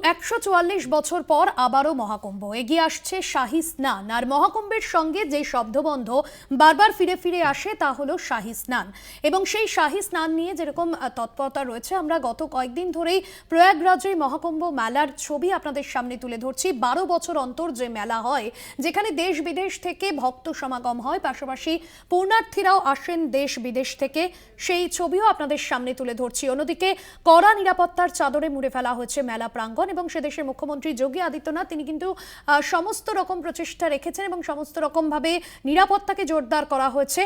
১৪৪ বছর পর আবারও মহাকুম্ভ এগিয়ে আসছে শাহী স্নান। আর মহাকুম্ভের সঙ্গে যে শব্দবন্ধ বারবার ফিরে ফিরে আসে তা হলো শাহী স্নান। এবং সেই শাহী স্নান নিয়ে যেরকম তৎপরতা রয়েছে, আমরা গত কয়েকদিন ধরেই প্রয়াগরাজে মহাকুম্ভ মেলার ছবি আপনাদের সামনে তুলে ধরছি। ১২ বছর অন্তর যে মেলা হয়, যেখানে দেশ বিদেশ থেকে ভক্ত সমাগম হয়, পাশাপাশি পূর্ণার্থীরাও আসেন দেশ বিদেশ থেকে, সেই ছবিও আপনাদের সামনে তুলে ধরছি। অন্যদিকে কড়া নিরাপত্তার চাদরে মুড়ে ফেলা হয়েছে মেলা প্রাঙ্গণ এবং সে দেশের মুখ্যমন্ত্রী যোগী আদিত্যনাথ তিনি কিন্তু সমস্ত রকম প্রচেষ্টা রেখেছেন এবং সমস্ত রকমভাবে নিরাপত্তাকে জোরদার করা হয়েছে।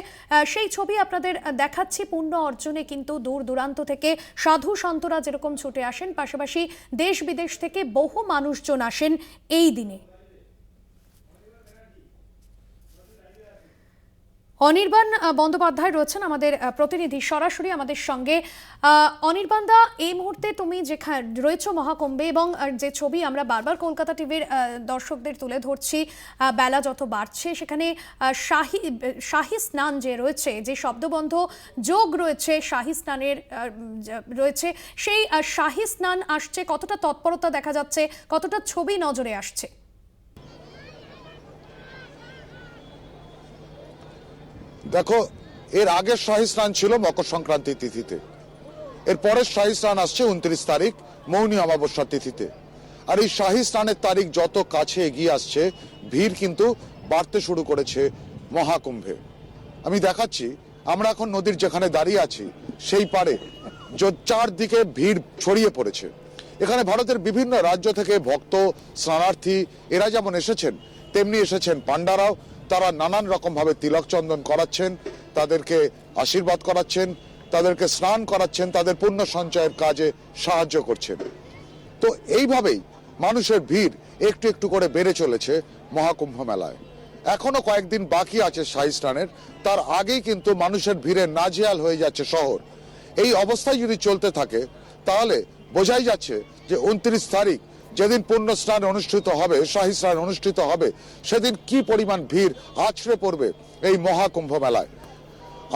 সেই ছবি আপনাদের দেখাচ্ছি। পূর্ণ অর্জনে কিন্তু দূর দূরান্ত থেকে সাধু সন্তরা যেরকম ছুটে আসেন, পাশাপাশি দেশ বিদেশ থেকে বহু মানুষজন আসেন এই দিনে। অনির্বাণ বন্দ্যোপাধ্যায় রয়েছেন আমাদের প্রতিনিধি সরাসরি আমাদের সঙ্গে। অনির্বাণ দা, এই মুহূর্তে তুমি যেখানে রয়েছো মহাকুম্ভে, এবং যে ছবি আমরা বারবার কলকাতা টিভির দর্শকদের তুলে ধরছি, বেলা যত বাড়ছে সেখানে শাহী স্নান যে রয়েছে, যে শব্দবন্ধ যোগ রয়েছে শাহী স্নানের রয়েছে, সেই শাহী স্নান আসছে, কতটা তৎপরতা দেখা যাচ্ছে, কতটা ছবি নজরে আসছে? দেখো, এর আগের শাহী স্নান ছিল মকর সংক্রান্তি তিথিতে, এর পরের শাহী স্নান আসছে 29 তারিখ মৌনী অমাবস্যা তিথিতে। আর এই শাহী স্নানের তারিখ যত কাছে এগিয়ে আসছে, ভিড় কিন্তু বাড়তে শুরু করেছে মহাকুম্ভে। আমি দেখাচ্ছি, আমরা এখন নদীর যেখানে দাঁড়িয়ে আছি সেই পারে চারদিকে ভিড় ছড়িয়ে পড়েছে। এখানে ভারতের বিভিন্ন রাজ্য থেকে ভক্ত স্নানার্থী এরা যেমন এসেছেন, তেমনি এসেছেন পান্ডারাও। তারা নানান রকম ভাবে তিলক চন্দন করাচ্ছেন, তাদেরকে আশীর্বাদ করাচ্ছেন, তাদেরকে স্নান করাচ্ছেন, তাদের পুণ্য সঞ্চয়ের কাজে সাহায্য করছেন। তো এইভাবেই মানুষের ভিড় একটু একটু করে বেড়ে চলেছে মহাকুম্ভ মেলায়। এখনো কয়েকদিন বাকি আছে শাহী স্নানের, তার আগেই কিন্তু মানুষের ভিড়ে নাজেহাল হয়ে যাচ্ছে শহর। এই অবস্থায় যদি চলতে থাকে তাহলে বোঝাই যাচ্ছে যে 29 তারিখ যেদিন পুণ্য স্নান অনুষ্ঠিত হবে, শাহী স্নান অনুষ্ঠিত হবে, সেদিন কি পরিমাণ ভিড় আছড়ে পড়বে এই মহাকুম্ভ মেলায়।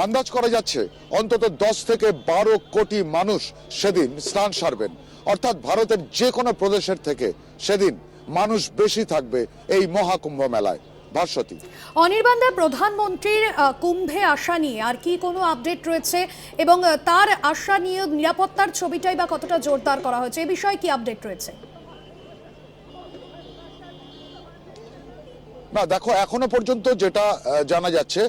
আন্দাজ করা যাচ্ছে অন্তত 10 থেকে 12 কোটি মানুষ সেদিন স্নান সারবেন। অর্থাৎ ভারতের যে কোনো প্রদেশের থেকে সেদিন মানুষ বেশি থাকবে এই মহাকুম্ভ মেলায়। ভাস্বতী। অনির্বাণ দা, প্রধানমন্ত্রীর কুম্ভে আসা নিয়ে আর কি কোনো আপডেট রয়েছে, এবং তার আসা নিয়ে নিরাপত্তার ছবিটাই বা কতটা জোরদার করা হয়েছে, এই বিষয়ে কি আপডেট রয়েছে? না, দেখো, এখনো পর্যন্ত যেটা জানা যাচ্ছে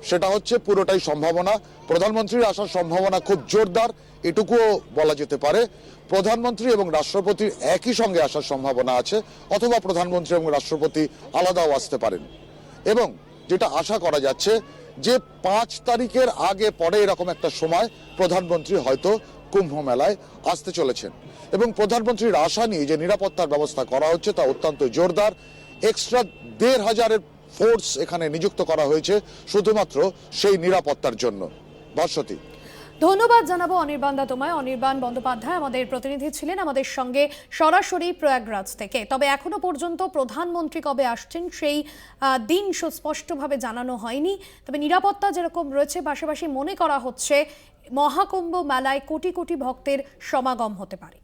সেটা হচ্ছে পুরোটাই সম্ভাবনা। প্রধানমন্ত্রীর আসার সম্ভাবনা খুব জোরদার, এটুকুও বলা যেতে পারে। প্রধানমন্ত্রী এবং রাষ্ট্রপতির একই সঙ্গে আসার সম্ভাবনা আছে, অথবা প্রধানমন্ত্রী এবং রাষ্ট্রপতি আলাদাও আসতে পারেন। এবং যেটা আশা করা যাচ্ছে যে 5 তারিখের আগে পরে এরকম একটা সময় প্রধানমন্ত্রী হয়তো কুম্ভ মেলায় আসতে চলেছেন। এবং প্রধানমন্ত্রীর আশা নিয়ে যে নিরাপত্তার ব্যবস্থা করা হচ্ছে তা অত্যন্ত জোরদার। এক্সট্রা 1,500 ফোর্স এখানে নিযুক্ত করা হয়েছে শুধুমাত্র সেই নিরাপত্তার জন্য। ভাস্বতী। ধন্যবাদ জানাবো অনির্বাণ দা তোমায়। অনির্বাণ বন্দ্যোপাধ্যায় আমাদের প্রতিনিধি ছিলেন আমাদের সঙ্গে সরাসরি প্রয়াগরাজ থেকে। তবে এখনো পর্যন্ত প্রধানমন্ত্রী কবে আসছেন সেই দিন সুস্পষ্টভাবে জানানো হয়নি। তবে নিরাপত্তা যেরকম রয়েছে, পাশাপাশি মনে করা হচ্ছে মহাকুম্ভ মেলায় কোটি কোটি ভক্তের সমাগম হতে পারে।